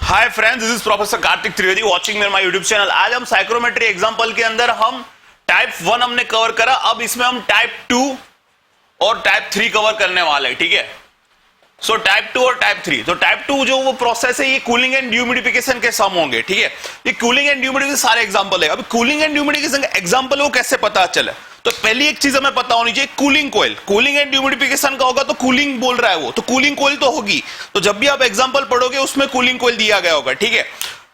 Hi friends, this is professor Kartik Trivedi watching मेरा my YouTube channel. आज हम साइक्रोमेट्री एग्जांपल के अंदर हम टाइप 1 हमने कवर करा, अब इसमें हम टाइप 2 और टाइप 3 कवर करने वाले हैं। ठीक है, सो टाइप 2 और टाइप 3। तो टाइप 2 जो वो प्रोसेस है, ये कूलिंग एंड ह्यूमिडिफिकेशन के सम होंगे। ठीक है, ये कूलिंग एंड ह्यूमिडिफिकेशन सारे एग्जांपल है। अब कूलिंग एंड ह्यूमिडिफिकेशन का एग्जांपल वो कैसे पता चले, तो पहली एक चीज हमें पता होनी चाहिए, cooling coil. Cooling and humidification का होगा तो कूलिंग बोल रहा है वो, तो कूलिंग कोयल तो होगी। तो जब भी आप एग्जांपल पढ़ोगे उसमें कूलिंग कोयल दिया गया होगा। ठीक है,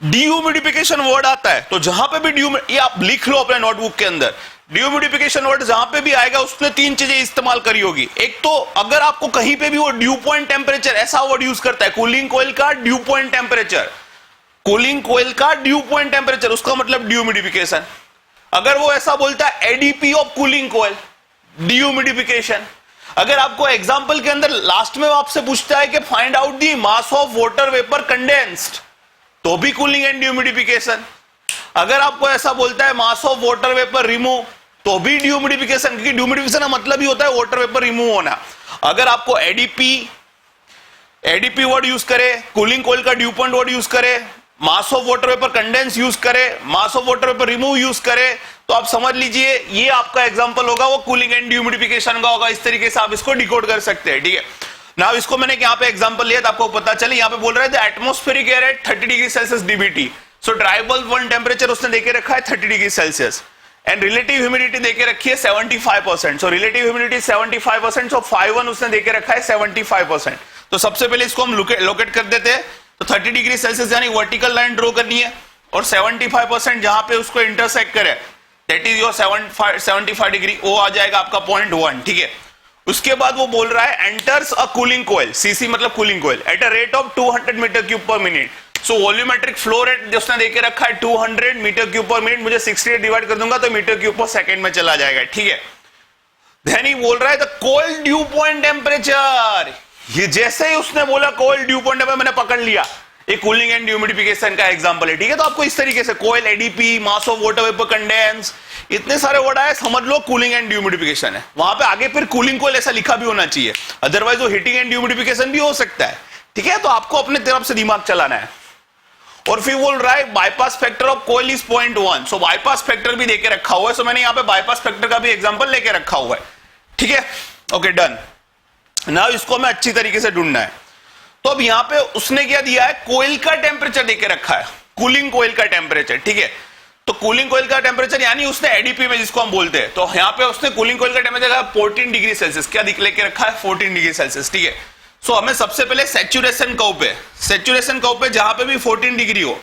डिह्यूमिडिफिकेशन वर्ड आता है तो जहां पे भी ये आप लिख लो अपने नोटबुक के अंदर, डिह्यूमिडिफिकेशन वर्ड जहां पे भी आएगा उसने तीन चीजें इस्तेमाल करी होगी। एक तो अगर आपको कहीं पे भी वो ड्यू पॉइंट टेम्परेचर ऐसा वर्ड यूज करता है, कूलिंग कोयल का dew point temperature, cooling coil का ड्यू पॉइंट टेम्परेचर, उसका मतलब डिह्यूमिडिफिकेशन। अगर वो ऐसा बोलता है ADP of cooling coil, dehumidification. अगर आपको एग्जांपल के अंदर लास्ट में आपसे पूछता है कि find out the mass of water vapour condensed, तो भी कूलिंग एंड डिह्यूमिडिफिकेशन। अगर आपको ऐसा बोलता है मास ऑफ वाटर वेपर रिमूव, तो भी डिह्यूमिडिफिकेशन, क्योंकि डिह्यूमिडिफिकेशन का मतलब ही होता है वाटर वेपर रिमूव होना। अगर आपको एडीपी वर्ड यूज करे, कूलिंग कोयल का ड्यू पॉइंट वर्ड यूज करे, mass of water vapour condense use करे, mass of water vapour remove use करे, तो आप समझ लीजिए ये आपका एग्जांपल होगा वो कूलिंग एंड ह्यूमिडिफिकेशन का होगा। इस तरीके से आप इसको डिकोड कर सकते हैं। ठीक है, नाउ इसको मैंने यहाँ पे एग्जांपल लिया तो आपको पता चले, यहाँ पे बोल रहा है the atmospheric air at 30 degree Celsius DBT. So dry bulb one temperature उसने देके रखा है 30 degree Celsius and relative humidity देके रखी है 75%। सो रिलेटिव ह्यूमिडिटी 75%, सो 5-1 उसने देके रखा है 75%। तो सबसे पहले इसको हम लोकेट कर देते हैं। तो 30 डिग्री सेल्सियस यानी वर्टिकल लाइन ड्रॉ करनी है और 75% जहां पे उसको इंटरसेक्ट करे, दैट इज योर 75 डिग्री, वो आ जाएगा आपका 0.1। ठीक है, उसके बाद वो बोल रहा है enters a cooling coil, CC मतलब cooling coil, at a rate of 200 metre cube पर minute. So volumetric flow rate जो उसने देके रखा है 200 मीटर क्यूब पर मिनट, मुझे 68 डिवाइड कर दूंगा तो मीटर क्यूब पर सेकंड में चला जाएगा। ठीक है, देन ही बोल रहा है the coil dew point temperature. ये जैसे ही उसने बोला कोयल ड्यू पॉइंट टेम्परेचर, मैंने पकड़ लिया ये कूलिंग एंड ह्यूमिडिफिकेशन का एग्जांपल है। ठीक है, तो आपको इस तरीके से coil, ADP, mass of water vapour condense, इतने सारे वर्ड आए, समझ लो कूलिंग एंड ह्यूमिडिफिकेशन है। वहां पे आगे फिर कूलिंग कोयल ऐसा लिखा भी होना चाहिए, अदरवाइज वो हीटिंग एंड ह्यूमिडिफिकेशन भी हो सकता है। ठीक है, तो आपको अपने तरफ से दिमाग चलाना है। और फिर बोल रहा है bypass factor of coil is 0.1। So bypass factor भी देके रखा हुआ है। सो मैंने यहाँ पे बाईपास फैक्टर का भी एग्जांपल लेके रखा हुआ है। ठीक है, ओके डन। नाउ इसको हमें अच्छी तरीके से ढूंढना है। तो अब यहां पे उसने क्या दिया है, कोयल का टेम्परेचर देके रखा है, कूलिंग कोयल का टेम्परेचर। ठीक है, तो कूलिंग कोयल का टेम्परेचर यानी उसने एडीपी में जिसको हम बोलते हैं, तो यहां पे उसने कूलिंग कोयल का टेम्परेचर 14 डिग्री सेल्सियस, क्या लेके रखा है 14 डिग्री सेल्सियस। ठीक है, सो हमें सबसे पहले सैचुरेशन कर्व पे जहां पे भी 14 डिग्री हो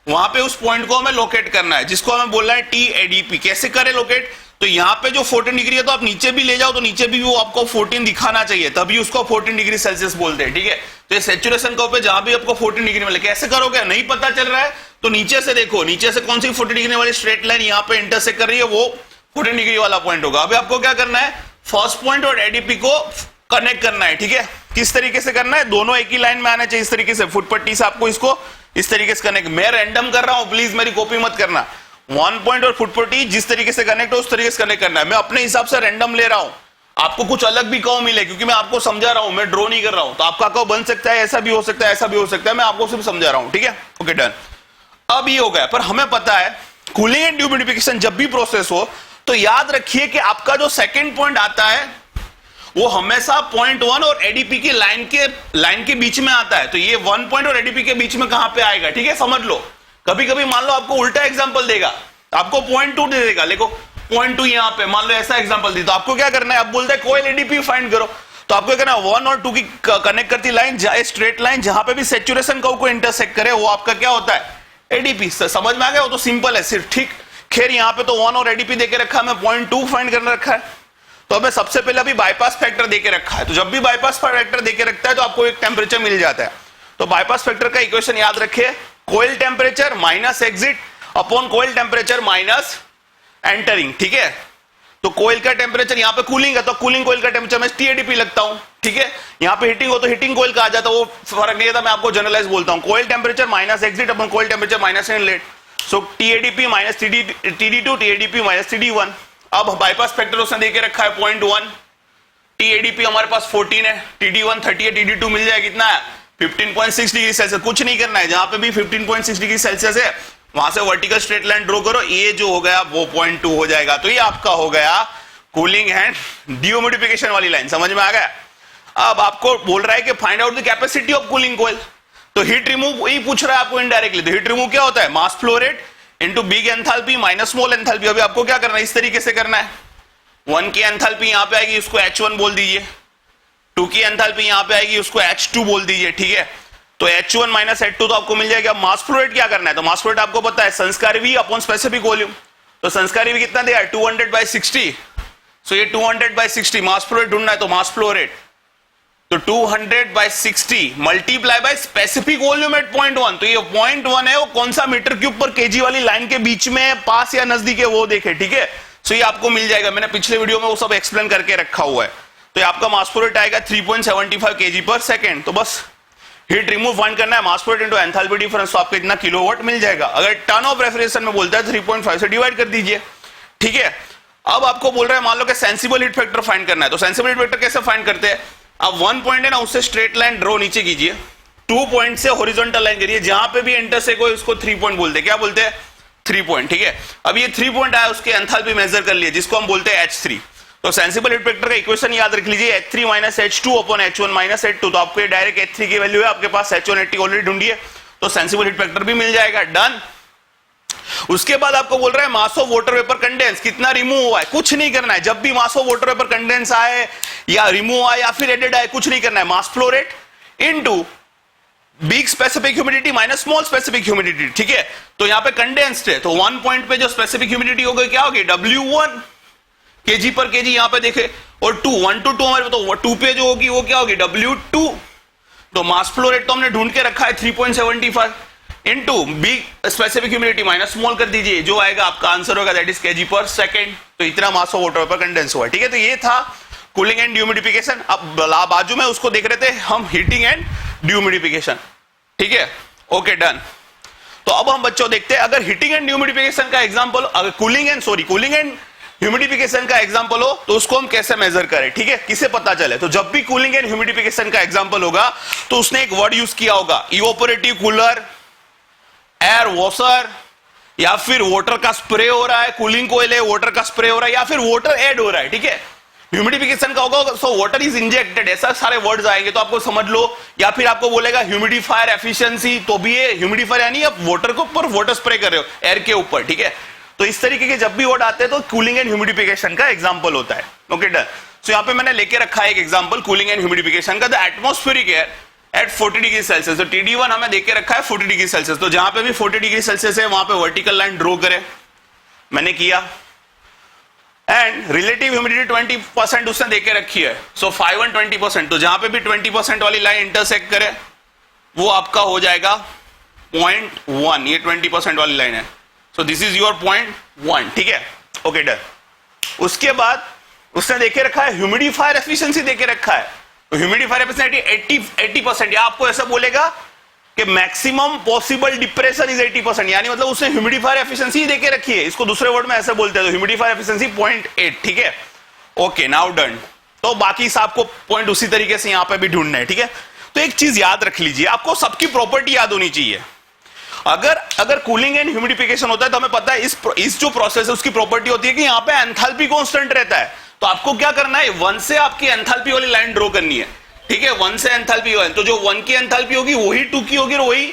वहां पे उस पॉइंट को हमें लोकेट करना है, जिसको हमें बोलना है टी एडीपी। कैसे करें लोकेट, तो यहां पे जो 14 डिग्री है तो आप नीचे भी ले जाओ तो नीचे भी वो आपको 14 दिखाना चाहिए, तभी उसको 14 डिग्री सेल्सियस बोलते हैं। ठीक है, तो ये सैचुरेशन कर्व पे जहां भी आपको 14 डिग्री मिले, कैसे करोगे, नहीं पता चल रहा है तो नीचे से देखो, नीचे से कौन सी 14 डिग्री वाली स्ट्रेट लाइन यहां पे इंटरसेक्ट कर रही है, वो 14 डिग्री वाला पॉइंट होगा। अभी आपको क्या करना है, फर्स्ट पॉइंट और एडीपी को कनेक्ट करना है। ठीक है, किस तरीके से करना है, दोनों एक ही लाइन में आना चाहिए इस तरीके से, फुटपट्टी से आपको इसको इस तरीके से कनेक्ट। मैं रैंडम कर रहा हूं, प्लीज मेरी कॉपी मत करना। 1 पॉइंट और फुटपट्टी जिस तरीके से कनेक्ट हो उस तरीके से कनेक्ट करना है। मैं अपने हिसाब से रैंडम ले रहा हूं, आपको कुछ अलग भी कर्व मिले, क्योंकि मैं आपको समझा रहा हूं, मैं ड्रॉ नहीं कर रहा हूं। तो आपका कर्व बन सकता है, ऐसा भी हो सकता है, ऐसा भी हो सकता है, मैं आपको सिर्फ समझा रहा हूं। ठीक है, ओके डन। अब ये हो गया, पर हमें पता है कूलिंग एंड ह्यूमिडिफिकेशन जब भी प्रोसेस हो तो याद रखिए कि आपका जो सेकेंड पॉइंट आता है वो हमेशा 0.1 और एडीपी की लाइन के बीच में आता है। तो ये 1 पॉइंट और एडीपी के बीच में कहां पे आएगा, ठीक है, समझ लो। कभी कभी मान लो आपको उल्टा एग्जांपल देगा, आपको 0.2 दे देगा, देखो 0.2 यहां पे मान लो ऐसा एग्जांपल दी, तो आपको क्या करना है, अब बोलता है कोयल एडीपी फाइंड करो, तो आपको क्या करना है, 1 और 2 की कनेक्ट करती लाइन, स्ट्रेट लाइन जहां पे भी सैचुरेशन कर्व को इंटरसेक्ट करे वो आपका क्या होता है, एडीपी। समझ में आ गया, वो तो सिंपल है सिर्फ। ठीक, खैर यहां पे तो 1 और एडीपी देके रखा है, मैं 0.2 फाइंड करना रखा है। तो हमें सबसे पहले अभी बाईपास फैक्टर देके रखा है, तो जब भी बाईपास फैक्टर देके रखता है तो आपको एक टेम्परेचर मिल जाता है। तो बाईपास फैक्टर का इक्वेशन याद रखिए, कोयल टेम्परेचर माइनस एग्जिट अपॉन कोयल टेम्परेचर माइनस एंटरिंग। ठीक है, तो कोयल का टेम्परेचर यहाँ पे कूलिंग है तो कूलिंग कोयल का टेम्परेचर मैं टीएडीपी लगता हूं। ठीक है, यहाँ पे हीटिंग हो तो हीटिंग कोयल का आ जाता, वो फर्क नहीं था, मैं आपको जनरलाइज बोलता हूँ, कोयल टेम्परेचर माइनस एग्जिट अपॉन कोयल टेम्परेचर माइनस इनलेट। सो टीएडीपी माइनस टीडी2 टीएडीपी माइनस टीडी1। अब बाईपास फैक्टर उसने देके रखा है 0.1, टीएडीपी हमारे पास 14 है, टीडी1 30 है, टीडी2 मिल जाए कितना है 15.6 डिग्री सेल्सियस, कुछ नहीं करना है, जहां पे भी 15.6 डिग्री सेल्सियस है वहां से वर्टिकल स्ट्रेट लाइन ड्रॉ करो, ये जो हो गया वो 0.2 हो जाएगा। तो ये आपका हो गया कूलिंग एंड डिह्यूमिडिफिकेशन वाली लाइन, समझ में आ गया। अब आपको बोल रहा है कि find out the capacity of cooling coil, तो हीट रिमूव ही पूछ रहा है आपको इनडायरेक्टली। तो हीट रिमूव क्या होता है, mass flow rate into big enthalpy minus small enthalpy. अभी आपको क्या करना है, इस तरीके से करना है, 1 की एंथैल्पी यहां पे आएगी, उसको H1 बोल दीजिए, 2 की एंथैल्पी यहां पे आएगी, उसको H2 बोल दीजिए, ठीक है। तो H1 माइनस H2 तो आपको मिल जाएगा। मास फ्लो रेट क्या करना है, तो मास फ्लो रेट आपको पता है संस्कारी V अपॉन स्पेसिफिक वॉल्यूम, तो संस्कारी V कितना दिया है 200/60, सो ये 200/60 मास फ्लो रेट ढूंढना है, तो मास फ्लो रेट तो 200/60 multiply by specific volume at 0.1, तो ये 0.1 है, वो कौन सा मीटर क्यूब पर केजी वाली लाइन के बीच में पास या नजदीक है वो देखे, ठीक है। सो ये आपको मिल जाएगा, मैंने पिछले वीडियो में वो सब एक्सप्लेन करके रखा हुआ है। तो ये आपका मास फ्लो रेट आएगा 3.75 kg/s। तो बस हीट रिमूव फाइंड करना है, mass flow rate into enthalpy difference, तो आपको इतना किलोवाट मिल जाएगा। अगर टन ऑफ रेफ्रिजरेशन में बोलता है 3.5 से डिवाइड कर दीजिए, ठीक है। अब आपको बोल रहा है मान लो कि सेंसिबल हीट फैक्टर फाइंड करना है, तो सेंसिबल हीट फैक्टर कैसे फाइंड करते हैं, अब 1 पॉइंट है ना, उससे स्ट्रेट लाइन ड्रॉ नीचे कीजिए, 2 पॉइंट से हॉरिजॉन्टल लाइन करिए, जहां पे भी इंटरसेक्ट हो उसको 3 पॉइंट बोलते हैं, क्या बोलते हैं 3 पॉइंट, ठीक है। अब ये 3 पॉइंट आया, उसके एंथैल्पी मेजर कर लिए, जिसको हम बोलते हैं H3। तो सेंसिबल हीट फैक्टर का इक्वेशन याद रख लीजिए, H3 minus H2 upon H1 minus H2, तो आपको डायरेक्ट H3 की वैल्यू है आपके पास, H1 80 ऑलरेडी ढूंढिए, तो सेंसिबल हीट फैक्टर भी मिल जाएगा, डन। उसके बाद आपको बोल रहा है मास ऑफ वाटर वेपर कंडेंस कितना रिमूव हुआ है, कुछ नहीं करना है। जब भी मास ऑफ वाटर वेपर कंडेंस आए या रिमूव आए या फिर एडेड आए, कुछ नहीं करना है, mass flow rate into big specific humidity minus small specific humidity, ठीक है। तो यहां पे कंडेंस्ड है, तो 1 पॉइंट पे जो स्पेसिफिक ह्यूमिडिटी हो गई क्या होगी W1 kg/kg, यहां पे देखे, और 1 to 2 हमारे, तो 2 पे जो होगी वो क्या होगी W2। तो मास फ्लो रेट तो हमने ढूंढ के रखा है 3.75 into big specific humidity minus small कर दीजिए, जो आएगा आपका आंसर होगा दैट इज kg/s। तो इतना मास ऑफ वाटर वेपर कंडेंस हुआ, ठीक है। तो ये था कूलिंग एंड ह्यूमिडिफिकेशन। अब बाजू में उसको देख रहे थे हम हीटिंग एंड ह्यूमिडिफिकेशन, ठीक है, ओके डन। तो अब हम बच्चों देखते हैं, अगर हीटिंग एंड ह्यूमिडिफिकेशन का एग्जांपल, अगर कूलिंग एंड ह्यूमिडिफिकेशन का एग्जांपल हो तो उसको हम कैसे मेजर करें, ठीक है, किसे पता चले। तो जब भी कूलिंग एंड ह्यूमिडिफिकेशन का एग्जांपल होगा तो उसने एक वर्ड यूज किया होगा, इवोपोरेटिव कूलर, एयर वॉशर, या फिर वाटर का स्प्रे हो रहा है, कूलिंग कोयल है, वाटर का स्प्रे हो रहा है, या फिर वाटर ऐड हो रहा है, ठीक है। ह्यूमिडिफिकेशन का होगा सो वाटर इज इंजेक्टेड, ऐसा सारे वर्ड्स आएंगे तो आपको समझ लो। या फिर आपको बोलेगा ह्यूमिडिफायर एफिशिएंसी, तो भी ये ह्यूमिडिफायर यानी आप वाटर के ऊपर वाटर स्प्रे कर रहे हो एयर के ऊपर, ठीक है। तो इस तरीके के जब भी वर्ड आते हैं तो कूलिंग एंड ह्यूमिडिफिकेशन का एग्जांपल होता है, ओके डन। सो यहां पे मैंने लेके रखा है एक एग्जांपल कूलिंग एंड ह्यूमिडिफिकेशन का, the atmospheric air at 40 degree Celsius. तो TD1 हमें देख के रखा है 40 डिग्री सेल्सियस, तो जहां पे भी 40 डिग्री सेल्सियस है वहां पे वर्टिकल लाइन ड्रॉ करें, मैंने किया। एंड रिलेटिव ह्यूमिडिटी 20% उसने देके रखी है, सो 5 and 20%, तो जहां पे भी 20% वाली लाइन इंटरसेक्ट करे वो आपका हो जाएगा 0.1, ये 20% वाली लाइन है, सो दिस इज योर 0.1, ठीक है, ओके डन। उसके बाद उसने देखे रखा है ह्यूमिडिफायर एफिशिएंसी देके रखा है, तो ह्यूमिडिफायर एफिशिएंसी 80%, या आपको ऐसा बोलेगा कि मैक्सिमम पॉसिबल डिप्रेशन इज 80%, यानी मतलब उसने ह्यूमिडिफायर एफिशिएंसी देके रखी है, इसको दूसरे वर्ड में ऐसे बोलते हैं, तो ह्यूमिडिफायर एफिशिएंसी 0.8, ठीक है, ओके नाउ डन। तो बाकी सब आपको पॉइंट उसी तरीके से यहां पे भी ढूंढना है, ठीक है। तो एक चीज याद रख लीजिए, आपको सबकी प्रॉपर्टी याद होनी चाहिए। अगर कूलिंग एंड ह्यूमिडिफिकेशन होता है तो हमें पता है इस जो प्रोसेस है उसकी प्रॉपर्टी होती है कि यहां पे एंथैल्पी कांस्टेंट रहता है, तो आपको क्या करना है 1 से आपकी एंथैल्पी वाली लाइन ड्रॉ करनी है, ठीक है। 1 से एंथैल्पी है, तो जो 1 की एंथैल्पी होगी वही 2 की होगी और वही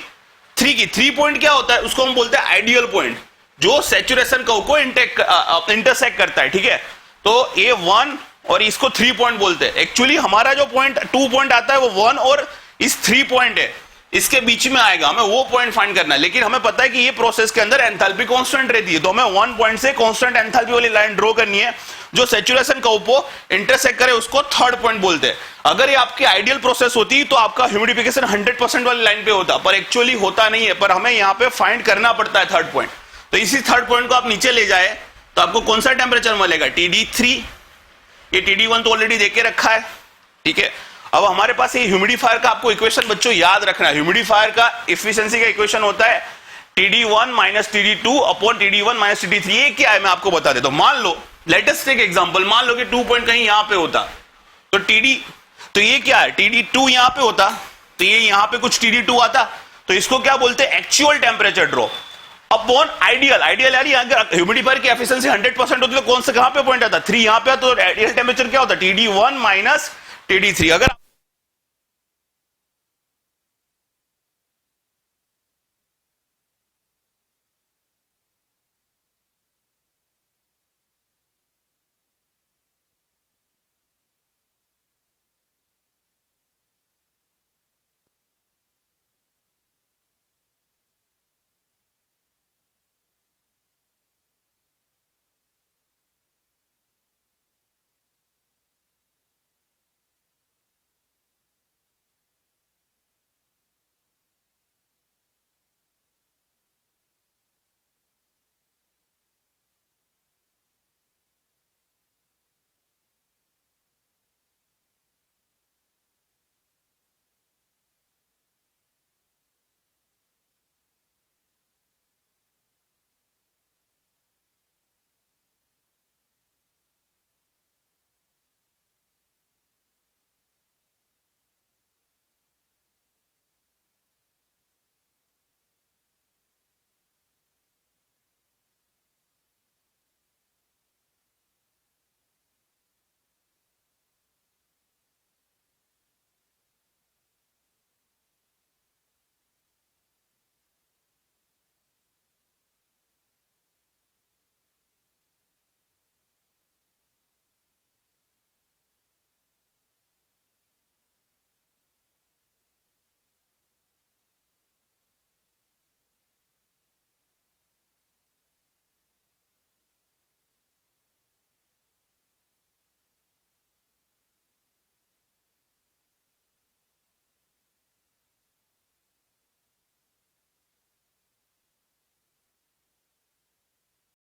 3 की। 3 पॉइंट क्या होता है, उसको हम बोलते हैं आइडियल पॉइंट, जो सैचुरेशन कर्व को इंटरसेक्ट करता है, ठीक है। तो ये 1 और इसको 3 पॉइंट बोलते हैं। एक्चुअली हमारा जो पॉइंट 2 पॉइंट आता है वो 1 और इस 3 पॉइंट है, इसके बीच में आएगा, हमें वो पॉइंट फाइंड करना है। लेकिन हमें पता है कि ये प्रोसेस के अंदर एंथैल्पी कांस्टेंट रहती है, तो हमें 1 पॉइंट से कांस्टेंट एंथैल्पी वाली लाइन ड्रॉ करनी है जो सैचुरेशन कर्व को इंटरसेक्ट करे, उसको थर्ड पॉइंट बोलते हैं। अगर ये आपकी आइडियल प्रोसेस होती तो आपका ह्यूमिडिफिकेशन 100% वाली लाइन पे होता, पर एक्चुअली होता नहीं है, पर हमें यहाँ पे फाइंड करना पड़ता है थर्ड पॉइंट। तो इसी थर्ड पॉइंट को आप नीचे ले जाए तो आपको कौन सा टेम्परेचर मिलेगा, TD3, ये TD1 तो ऑलरेडी देके रखा है, ठीक है। अब हमारे पास ये ह्यूमिडिफायर का आपको इक्वेशन बच्चों याद रखना है। ह्यूमिडिफायर का एफिशिएंसी का इक्वेशन होता है TD1 minus TD2 upon TD1 minus TD3। ये क्या है मैं आपको बता देता हूं। मान लो लेटेस्ट टेक एग्जांपल, मान लो कि 2 पॉइंट कहीं यहां पे होता तो ये क्या है, TD2 यहां पे होता, तो ये यहां पे कुछ TD2 आता, तो इसको क्या बोलते हैं, actual temperature drop upon ideal. Ideal यानी अगर ह्यूमिडिफायर की एफिशिएंसी 100% होती है तो कौन सा कहां पे पॉइंट आता है, 3 यहां पे, तो आइडियल टेम्परेचर क्या होता है, TD1 माइनस TD3। अगर